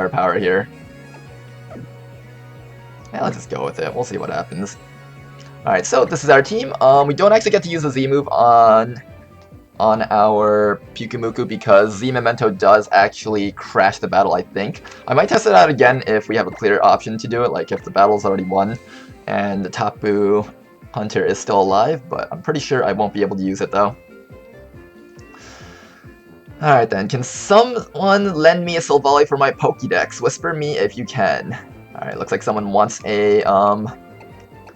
firepower here. Yeah, let's just go with it. We'll see what happens. Alright, so this is our team. We don't actually get to use the Z move on our Pyukumuku because Z Memento does actually crash the battle, I think. I might test it out again if we have a clear option to do it, like if the battle's already won and the Tapu Hunter is still alive, but I'm pretty sure I won't be able to use it though. Alright then, can someone lend me a Silvally for my Pokédex? Whisper me if you can. Alright, looks like someone wants a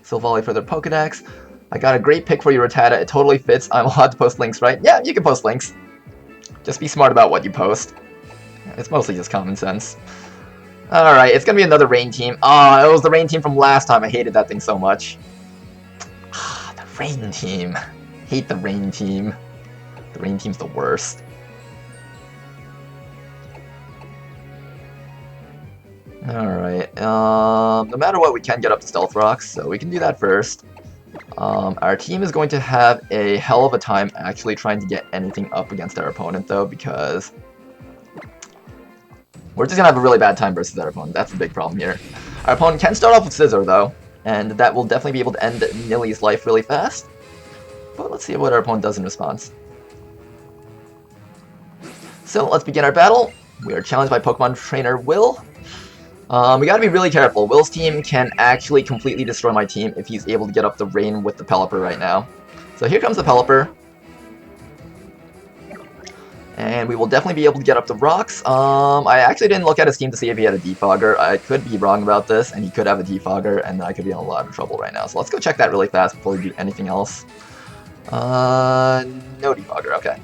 Silvally for their Pokédex. I got a great pick for you, Rattata. It totally fits. I'm allowed to post links, right? Yeah, you can post links. Just be smart about what you post. It's mostly just common sense. Alright, it's gonna be another rain team. Ah, it was the rain team from last time. I hated that thing so much. Ah, the rain team. Hate the rain team. The rain team's the worst. Alright, no matter what, we can get up to Stealth Rocks, so we can do that first. Our team is going to have a hell of a time actually trying to get anything up against our opponent, though, because we're just going to have a really bad time versus our opponent. That's the big problem here. Our opponent can start off with Scissor, though, and that will definitely be able to end Nilly's life really fast. But let's see what our opponent does in response. So, let's begin our battle. We are challenged by Pokemon Trainer Will. We gotta be really careful. Will's team can actually completely destroy my team if he's able to get up the rain with the Pelipper right now. So here comes the Pelipper. And we will definitely be able to get up the rocks. I actually didn't look at his team to see if he had a Defogger. I could be wrong about this, and he could have a Defogger, and I could be in a lot of trouble right now. So let's go check that really fast before we do anything else. No Defogger, okay.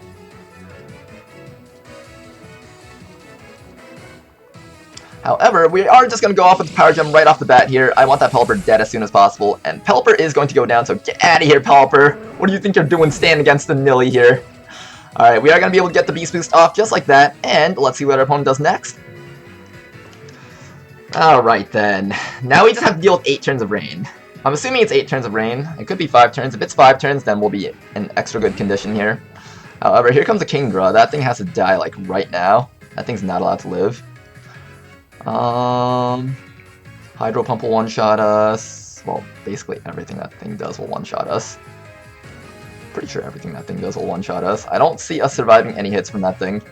However, we are just going to go off with the Power Gem right off the bat here. I want that Pelipper dead as soon as possible, and Pelipper is going to go down, so get out of here, Pelipper! What do you think you're doing standing against the Nilly here? Alright, we are going to be able to get the Beast Boost off just like that, and let's see what our opponent does next. Alright then, now we just have to deal with 8 turns of rain. I'm assuming it's 8 turns of rain. It could be 5 turns. If it's 5 turns, then we'll be in extra good condition here. However, here comes a Kingdra. That thing has to die, like, right now. That thing's not allowed to live. Hydro Pump will one-shot us. Well, basically everything that thing does will one-shot us. Pretty sure everything that thing does will one-shot us. I don't see us surviving any hits from that thing.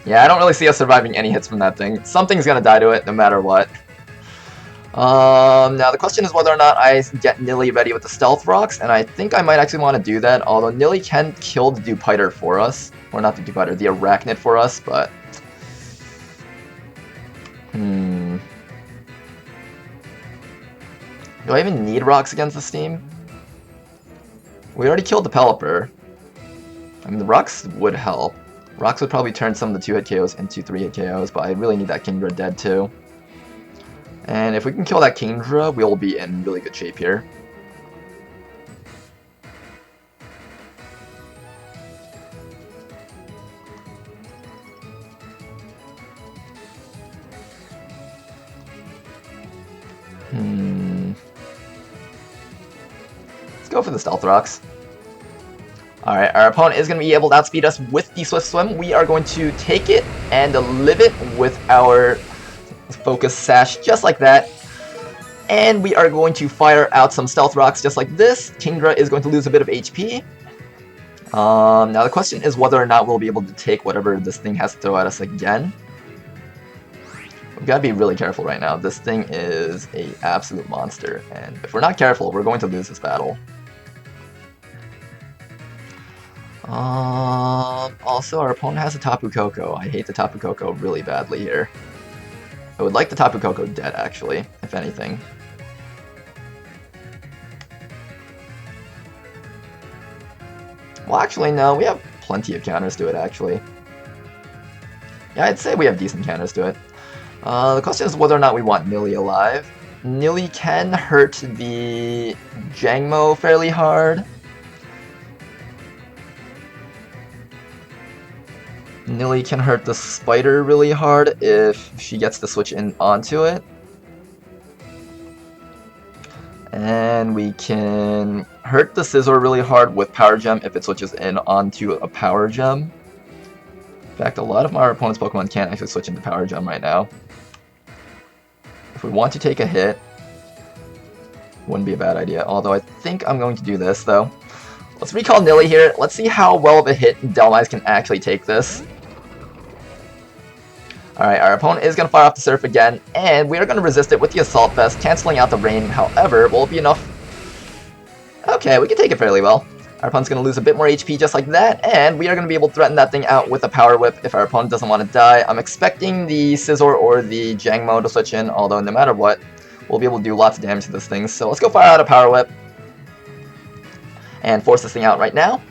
Yeah, I don't really see us surviving any hits from that thing. Something's gonna die to it, no matter what. Now the question is whether or not I get Nilly ready with the Stealth Rocks, and I think I might actually want to do that, although Nilly can kill the Dewpider for us. Or not the Dewpider, the Arachnid for us, but... Do I even need rocks against this team? We already killed the Pelipper. I mean, the rocks would help. Rocks would probably turn some of the 2-hit KOs into 3-hit KOs, but I really need that Kingdra dead too. And if we can kill that Kingdra, we'll be in really good shape here. Let's go for the Stealth Rocks. Alright, our opponent is going to be able to outspeed us with the Swift Swim. We are going to take it and live it with our Focus Sash just like that. And we are going to fire out some Stealth Rocks just like this. Kingdra is going to lose a bit of HP. Now the question is whether or not we'll be able to take whatever this thing has to throw at us again. We've got to be really careful right now. This thing is an absolute monster, and if we're not careful, we're going to lose this battle. Also, our opponent has a Tapu Koko. I hate the Tapu Koko really badly here. I would like the Tapu Koko dead, actually, if anything. Well, actually, no, we have plenty of counters to it, actually. Yeah, I'd say we have decent counters to it. The question is whether or not we want Nilly alive. Nilly can hurt the Jangmo fairly hard. Nilly can hurt the Spider really hard if she gets to switch in onto it. And we can hurt the Scizor really hard with Power Gem if it switches in onto a Power Gem. In fact, a lot of our opponent's Pokemon can't actually switch into Power Gem right now. If we want to take a hit, wouldn't be a bad idea. Although I think I'm going to do this, though. Let's recall Nilly here. Let's see how well of a hit Dhelmise can actually take this. Alright, our opponent is going to fire off the Surf again, and we are going to resist it with the Assault Vest, canceling out the Rain. However, will it be enough? Okay, we can take it fairly well. Our opponent's going to lose a bit more HP just like that, and we are going to be able to threaten that thing out with a Power Whip if our opponent doesn't want to die. I'm expecting the Scizor or the Jangmo to switch in, although no matter what, we'll be able to do lots of damage to this thing. So let's go fire out a Power Whip and force this thing out right now.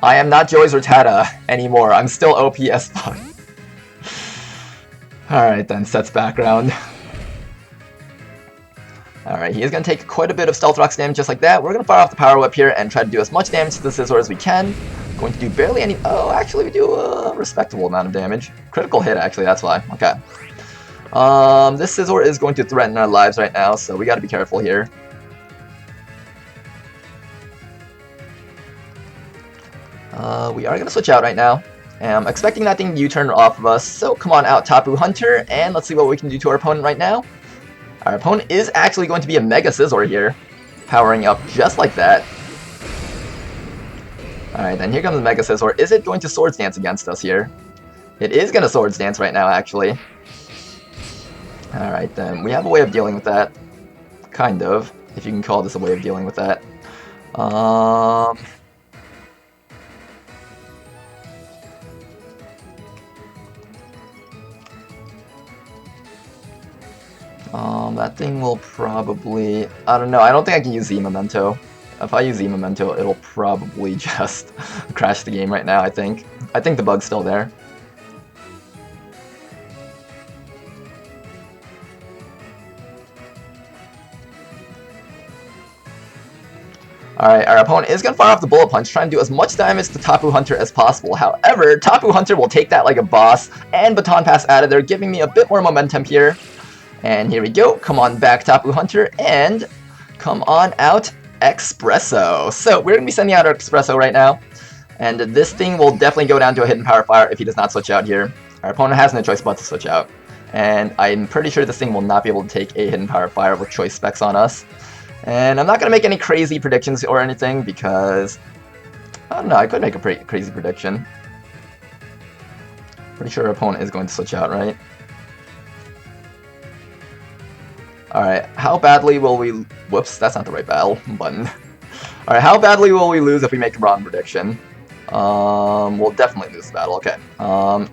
I am not Joey's Rattata anymore. I'm still OP as fuck. Alright then, sets background. Alright, he is going to take quite a bit of Stealth Rocks damage just like that. We're going to fire off the Power Whip here and try to do as much damage to the Scizor as we can. Going to do barely any... Oh, actually we do a respectable amount of damage. Critical hit, actually, that's why. Okay. This Scizor is going to threaten our lives right now, so we got to be careful here. We are going to switch out right now. I'm expecting that thing to U-turn off of us, so come on out, Tapu Hunter, and let's see what we can do to our opponent right now. Our opponent is actually going to be a Mega Scizor here, powering up just like that. Alright, then here comes the Mega Scizor. Is it going to Swords Dance against us here? It is going to Swords Dance right now, actually. Alright then, we have a way of dealing with that. Kind of, if you can call this a way of dealing with that. That thing will probably... I don't know, I don't think I can use Z-Memento. If I use Z-Memento, it'll probably just crash the game right now, I think. I think the bug's still there. Alright, our opponent is going to fire off the Bullet Punch, trying to do as much damage to Tapu Hunter as possible. However, Tapu Hunter will take that like a boss, and Baton Pass out of there, giving me a bit more momentum here. And here we go, come on back Tapu Hunter, and come on out Espresso. So we're going to be sending out our Espresso right now, and this thing will definitely go down to a Hidden Power Fire if he does not switch out here. Our opponent has no choice but to switch out, and I'm pretty sure this thing will not be able to take a Hidden Power Fire with choice specs on us. And I'm not going to make any crazy predictions or anything, because, I don't know, I could make a crazy prediction. Pretty sure our opponent is going to switch out, right? Alright, how badly will we... Whoops, that's not the right battle button. Alright, how badly will we lose if we make a wrong prediction? We'll definitely lose the battle, okay.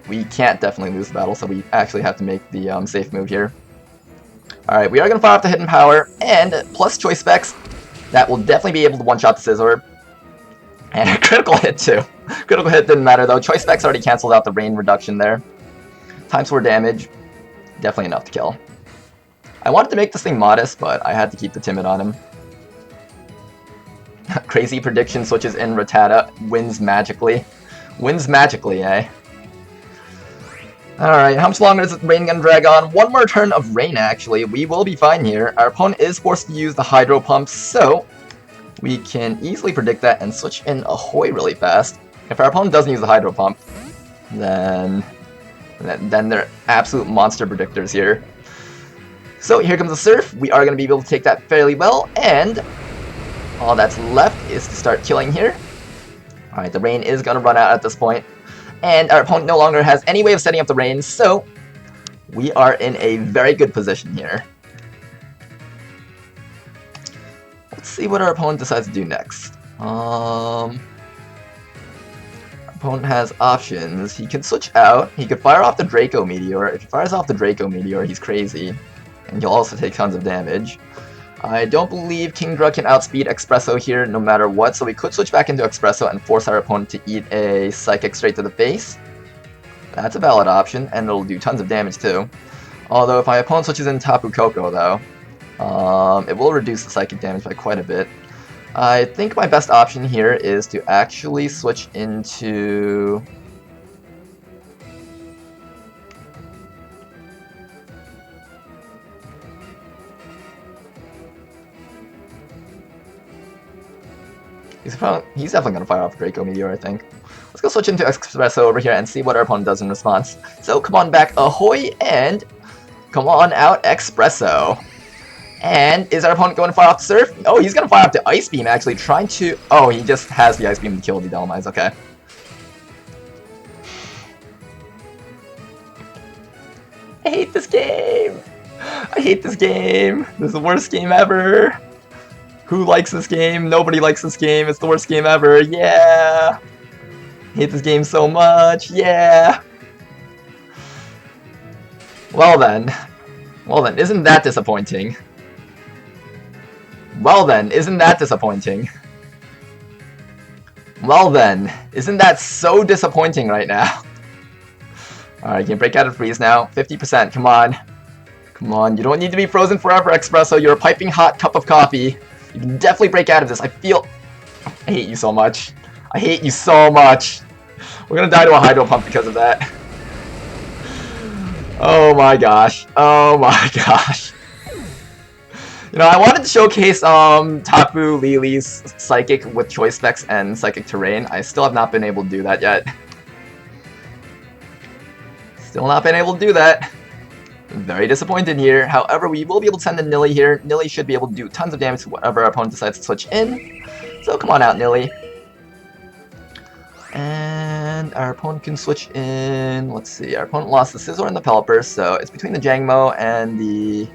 We can't definitely lose the battle, so we actually have to make the safe move here. Alright, we are going to fire off the Hidden Power, and plus choice specs, that will definitely be able to one-shot the Scizor. And a critical hit, too. Critical hit didn't matter, though. Choice specs already canceled out the rain reduction there. Times 4 damage, definitely enough to kill. I wanted to make this thing modest, but I had to keep the timid on him. Crazy prediction switches in Rattata, wins magically. Wins magically, eh? Alright, how much longer is the rain gonna drag on? One more turn of rain, actually. We will be fine here. Our opponent is forced to use the Hydro Pump, so we can easily predict that and switch in Ahoy really fast. If our opponent doesn't use the Hydro Pump, then they're absolute monster predictors here. So here comes the Surf. We are going to be able to take that fairly well, and all that's left is to start killing here. Alright, the rain is going to run out at this point, and our opponent no longer has any way of setting up the rain, so we are in a very good position here. Let's see what our opponent decides to do next. Our opponent has options. He can switch out. He could fire off the Draco Meteor. If he fires off the Draco Meteor, he's crazy. And he'll also take tons of damage. I don't believe Kingdra can outspeed Espresso here no matter what, so we could switch back into Espresso and force our opponent to eat a Psychic straight to the face. That's a valid option, and it'll do tons of damage too. Although if my opponent switches in Tapu Koko though, it will reduce the Psychic damage by quite a bit. I think my best option here is to actually switch into... He's definitely going to fire off Draco Meteor, I think. Let's go switch into Espresso over here and see what our opponent does in response. So come on back, ahoy, and come on out, Espresso. And is our opponent going to fire off the Surf? Oh, he's going to fire off the Ice Beam, actually, trying to... Oh, he just has the Ice Beam to kill the Delamize, okay. I hate this game! I hate this game! This is the worst game ever! Who likes this game? Nobody likes this game. It's the worst game ever. Yeah! I hate this game so much. Yeah! Well then, isn't that disappointing? Well then, isn't that disappointing? Well then, isn't that so disappointing right now? Alright, can you break out of freeze now? 50%, come on. Come on, you don't need to be frozen forever, Espresso. You're a piping hot cup of coffee. You can definitely break out of this. I hate you so much. I hate you so much. We're gonna die to a Hydro Pump because of that. Oh my gosh. Oh my gosh. You know, I wanted to showcase Tapu Lele's Psychic with Choice Specs and Psychic Terrain. I still have not been able to do that yet. Still not been able to do that. Very disappointed here. However, we will be able to send in Nilly here. Nilly should be able to do tons of damage to whatever our opponent decides to switch in. So come on out, Nilly. And our opponent can switch in... Let's see, our opponent lost the Scizor and the Pelipper, so it's between the Jangmo and the...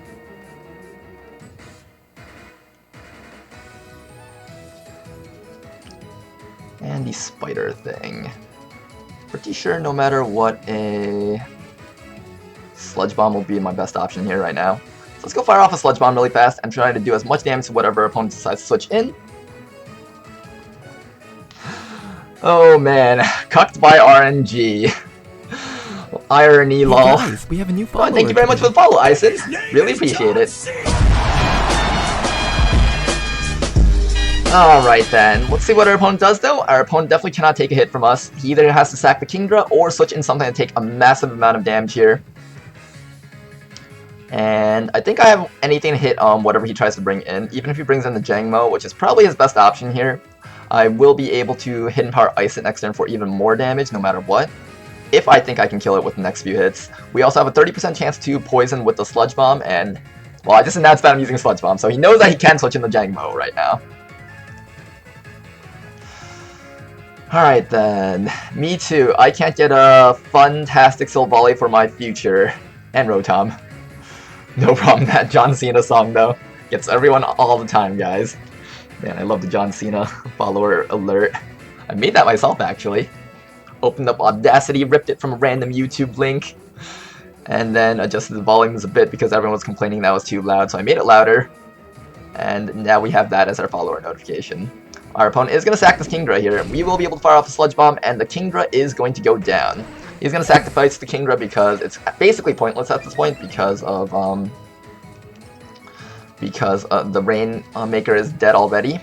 And the Spider thing. Pretty sure no matter what, a Sludge Bomb will be my best option here right now. So let's go fire off a Sludge Bomb really fast and try to do as much damage to whatever opponent decides to switch in. Oh man, cucked by RNG. Irony, lol. Hey guys, we have a new follower. Oh, thank you very much for the follow, Ison. Really appreciate it. Alright then, let's see what our opponent does though. Our opponent definitely cannot take a hit from us. He either has to sack the Kingdra or switch in something to take a massive amount of damage here. And I think I have anything to hit whatever he tries to bring in. Even if he brings in the Jangmo, which is probably his best option here, I will be able to Hidden Power Ice it next turn for even more damage no matter what. If I think I can kill it with the next few hits. We also have a 30% chance to poison with the Sludge Bomb, and well, I just announced that I'm using Sludge Bomb, so he knows that he can switch in the Jangmo right now. Alright then, me too. I can't get a fantastic Silvally for my future. And Rotom. No problem, that John Cena song though. Gets everyone all the time, guys. Man, I love the John Cena follower alert. I made that myself actually. Opened up Audacity, ripped it from a random YouTube link, and then adjusted the volumes a bit because everyone was complaining that was too loud, so I made it louder. And now we have that as our follower notification. Our opponent is going to sack this Kingdra here. We will be able to fire off a Sludge Bomb, and the Kingdra is going to go down. He's going to sacrifice the Kingdra because it's basically pointless at this point because of the Rainmaker is dead already.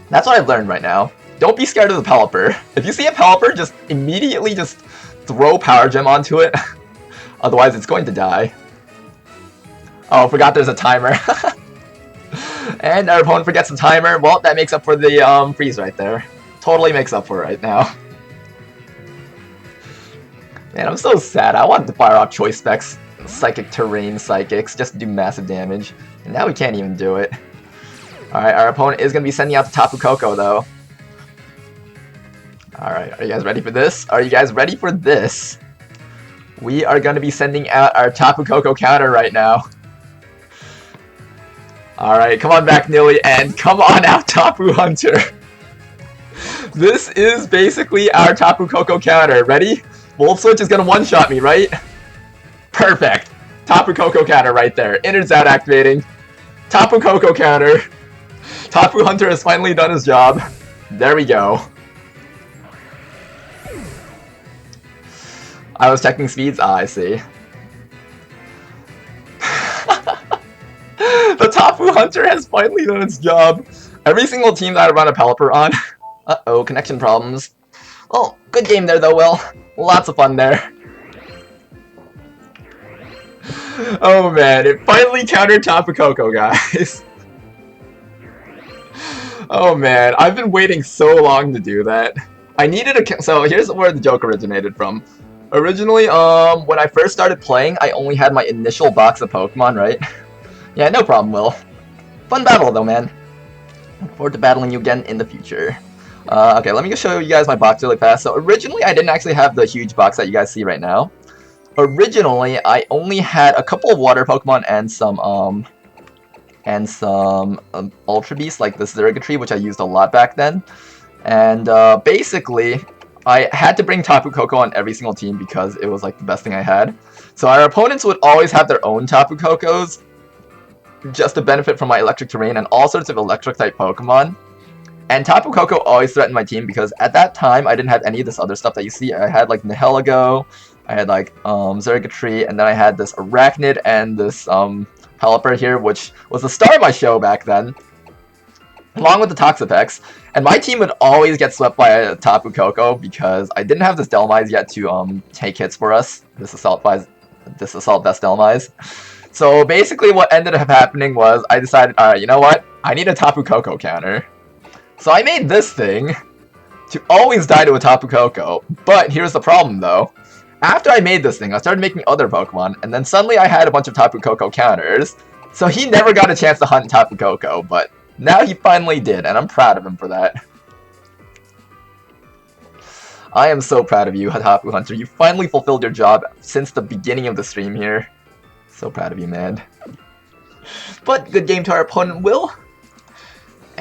That's what I've learned right now. Don't be scared of the Pelipper. If you see a Pelipper, just immediately just throw Power Gem onto it. Otherwise, it's going to die. Oh, forgot there's a timer. And our opponent forgets the timer. Well, that makes up for the freeze right there. Totally makes up for it right now. Man, I'm so sad. I wanted to fire off Choice Specs, Psychic Terrain Psychics, just to do massive damage. And now we can't even do it. Alright, our opponent is going to be sending out the Tapu Koko, though. Alright, are you guys ready for this? Are you guys ready for this? We are going to be sending out our Tapu Koko counter right now. Alright, come on back, Nilly, and come on out, Tapu Hunter. This is basically our Tapu Koko counter. Ready? Wolf Switch is going to one-shot me, right? Perfect. Tapu Koko counter right there. Innards out activating. Tapu Koko counter. Tapu Hunter has finally done his job. There we go. I was checking speeds. Ah, I see. The Tapu Hunter has finally done its job. Every single team that I run a Pelipper on. Uh-oh, connection problems. Oh, good game there though, Will. Lots of fun there. Oh man, it finally countered Tapu Koko, guys. Oh man, I've been waiting so long to do that. I needed a... So here's where the joke originated from. Originally, when I first started playing, I only had my initial box of Pokemon, right? Yeah, no problem, Will. Fun battle, though, man. Look forward to battling you again in the future. Okay, let me just show you guys my box really fast. So originally, I didn't actually have the huge box that you guys see right now. Originally, I only had a couple of water Pokemon and some Ultra Beasts, like the Zergatry, which I used a lot back then. And basically, I had to bring Tapu Koko on every single team because it was like the best thing I had. So our opponents would always have their own Tapu Kokos, just to benefit from my electric terrain and all sorts of electric type Pokemon. And Tapu Koko always threatened my team because at that time I didn't have any of this other stuff that you see. I had like Nihilego, I had like Zergatry, and then I had this Arachnid and this Pelipper here, which was the star of my show back then, along with the Toxapex. And my team would always get swept by a Tapu Koko because I didn't have this Dhelmise yet to take hits for us. This Assault Vest Dhelmise. So basically what ended up happening was I decided, alright, you know what? I need a Tapu Koko counter. So I made this thing to always die to a Tapu Koko. But here's the problem though. After I made this thing, I started making other Pokemon, and then suddenly I had a bunch of Tapu Koko counters. So he never got a chance to hunt Tapu Koko, but now he finally did, and I'm proud of him for that. I am so proud of you, Tapu Hunter. You finally fulfilled your job since the beginning of the stream here. So proud of you, man. But good game to our opponent, Will.